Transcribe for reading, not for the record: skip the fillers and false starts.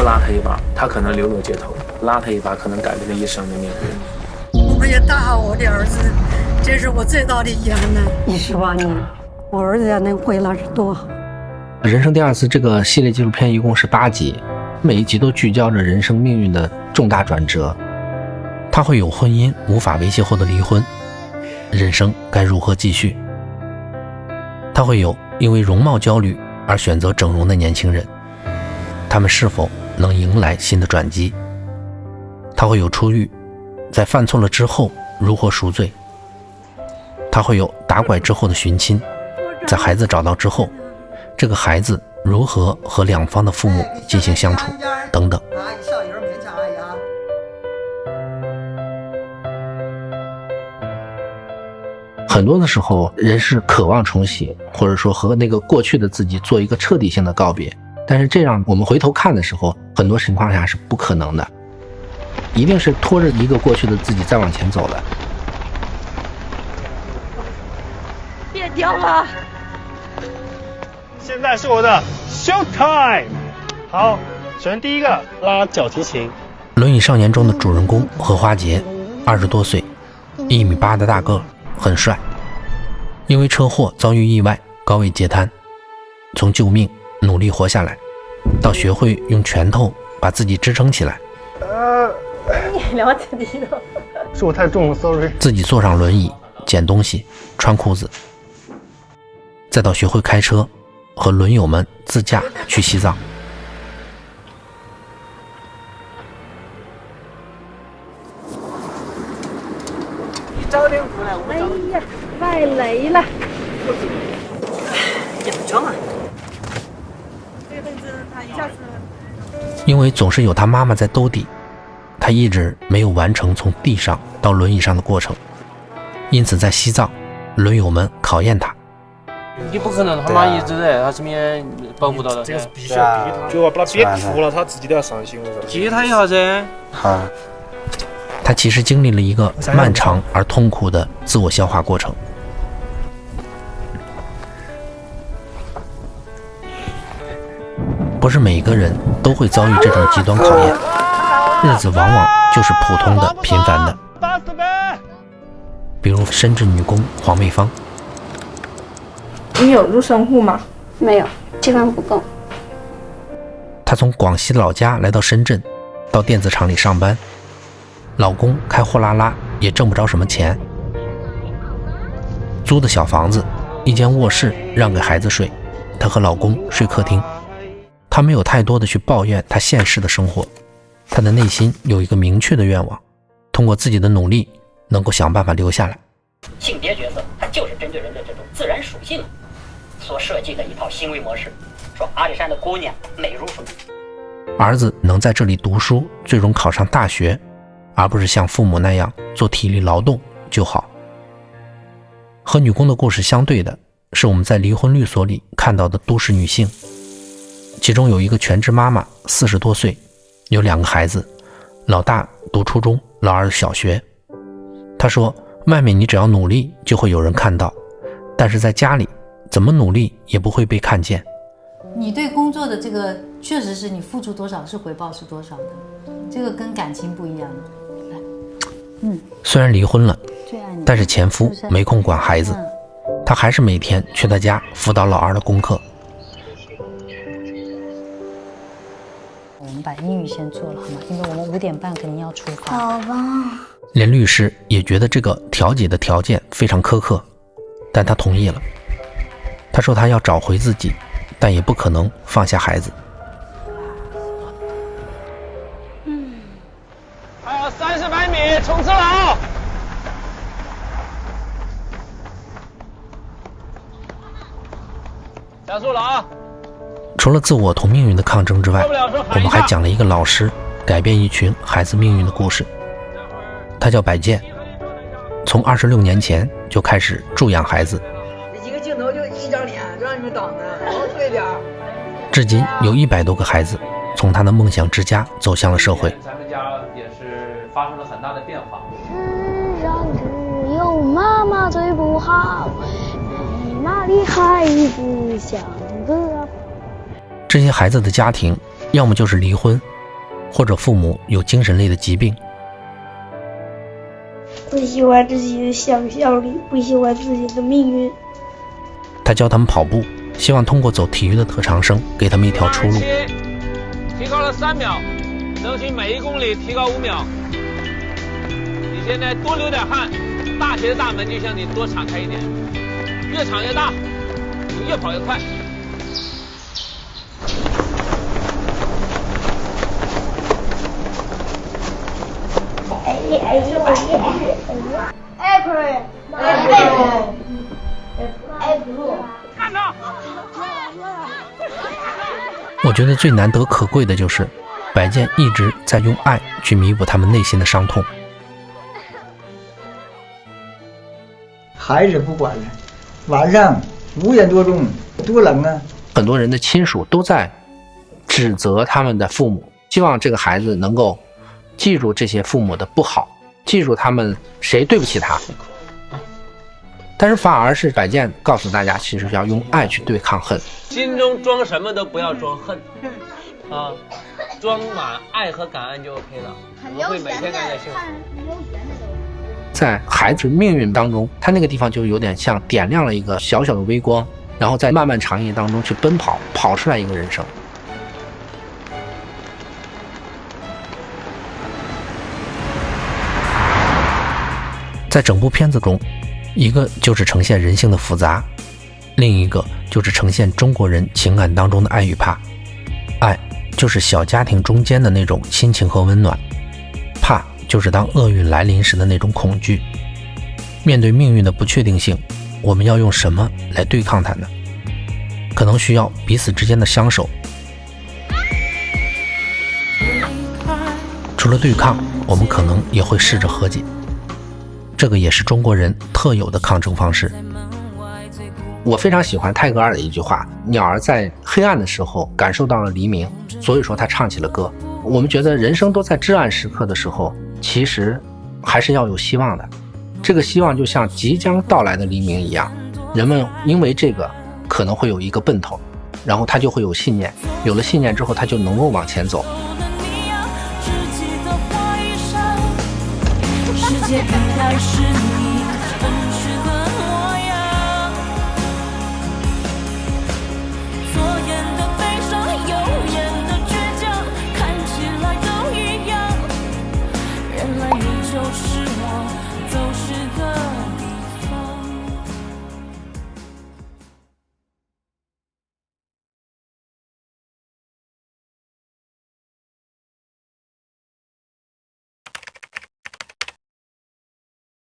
拉他一把，他可能流落街头；拉他一把，可能改变了一生的命运。我也大我的儿子，这是我最大的遗憾呢。18年，我儿子要能回来是多好。人生第二次这个系列纪录片一共是8集，每一集都聚焦着人生命运的重大转折。他会有婚姻无法维系后的离婚，人生该如何继续？他会有因为容貌焦虑而选择整容的年轻人，他们是否能迎来新的转机？他会有出狱，在犯错了之后如何赎罪？他会有打拐之后的寻亲，在孩子找到之后，这个孩子如何和两方的父母进行相处等等。很多的时候人是渴望重启，或者说和那个过去的自己做一个彻底性的告别，但是这样我们回头看的时候，很多情况下是不可能的，一定是拖着一个过去的自己再往前走的。别掉了，现在是我的 show time。 好，首先第一个拉脚提琴。轮椅少年中的主人公何花杰，20多岁，1.8米的大个，很帅。因为车祸遭遇意外，高位截瘫，从救命努力活下来，到学会用拳头把自己支撑起来。你了解你的，是我太重了 ，sorry。自己坐上轮椅，捡东西，穿裤子，再到学会开车，和轮友们自驾去西藏。早点过来，哎呀，太累了。养着嘛。这辈子他一下子。因为总是有他妈妈在兜底，他一直没有完成从地上到轮椅上的过程，因此在西藏，轮友们考验他。你不可能他妈一直在他身边保护到的。这个是必须要逼他，就要把他憋哭了，他自己都要伤心。激他一下噻。好。他其实经历了一个漫长而痛苦的自我消化过程。不是每个人都会遭遇这种极端考验，日子往往就是普通的、平凡的。比如深圳女工黄卫芳。你有入生户吗？没有，积分不够。她从广西老家来到深圳，到电子厂里上班。老公开货拉拉，也挣不着什么钱。租的小房子，一间卧室让给孩子睡，她和老公睡客厅。她没有太多的去抱怨她现实的生活，她的内心有一个明确的愿望，通过自己的努力，能够想办法留下来。性别角色，它就是针对人的这种自然属性所设计的一套行为模式。说阿里山的姑娘美如水，儿子能在这里读书，最终考上大学，而不是像父母那样做体力劳动就好。和女工的故事相对的是我们在离婚律所里看到的都市女性，其中有一个全职妈妈，40多岁，有2个孩子，老大读初中，老二小学。她说，外面你只要努力就会有人看到，但是在家里怎么努力也不会被看见。你对工作的这个确实是你付出多少是回报是多少的，这个跟感情不一样的。虽然离婚了，但是前夫没空管孩子，他还是每天去他家辅导老二的功课。我们把英语先做了好吗？因为我们5点半肯定要出发。好吧。连律师也觉得这个调解的条件非常苛刻，但他同意了。他说他要找回自己，但也不可能放下孩子。还有30米冲刺了啊！加速了啊！除了自我同命运的抗争之外，我们还讲了一个老师改变一群孩子命运的故事。他叫百健，从26年前就开始助养孩子。这几个镜头就一张脸，就让你们挡的，往退点。至今有100多个孩子从他的梦想之家走向了社会。咱们家也是发生了很大的变化。世上只有妈妈最不好，没妈的孩子像个。这些孩子的家庭要么就是离婚，或者父母有精神类的疾病。不喜欢自己的想象力，不喜欢自己的命运。他教他们跑步，希望通过走体育的特长生给他们一条出路。提高了3秒，争取每1公里提高5秒。你现在多流点汗，大学的大门就向你多敞开一点，越敞越大，你越跑越快。我觉得最难得可贵的就是摆件一直在用爱去弥补他们内心的伤痛。孩子不管了，晚上5点多钟多冷啊！很多人的亲属都在指责他们的父母，希望这个孩子能够记住这些父母的不好，记住他们谁对不起他。但是反而是摆件告诉大家，其实要用爱去对抗恨。心中装什么都不要装恨啊，装满爱和感恩就 OK 了，我们会每天感觉幸福。在孩子命运当中，他那个地方就有点像点亮了一个小小的微光，然后在漫漫长夜当中去奔跑，跑出来一个人生。在整部片子中，一个就是呈现人性的复杂，另一个就是呈现中国人情感当中的爱与怕。爱就是小家庭中间的那种亲情和温暖，怕就是当厄运来临时的那种恐惧。面对命运的不确定性，我们要用什么来对抗它呢？可能需要彼此之间的相守。除了对抗，我们可能也会试着和解，这个也是中国人特有的抗争方式。我非常喜欢泰戈尔的一句话，鸟儿在黑暗的时候感受到了黎明，所以说他唱起了歌。我们觉得人生都在至暗时刻的时候，其实还是要有希望的。这个希望就像即将到来的黎明一样，人们因为这个可能会有一个奔头，然后他就会有信念，有了信念之后他就能够往前走。世界应该是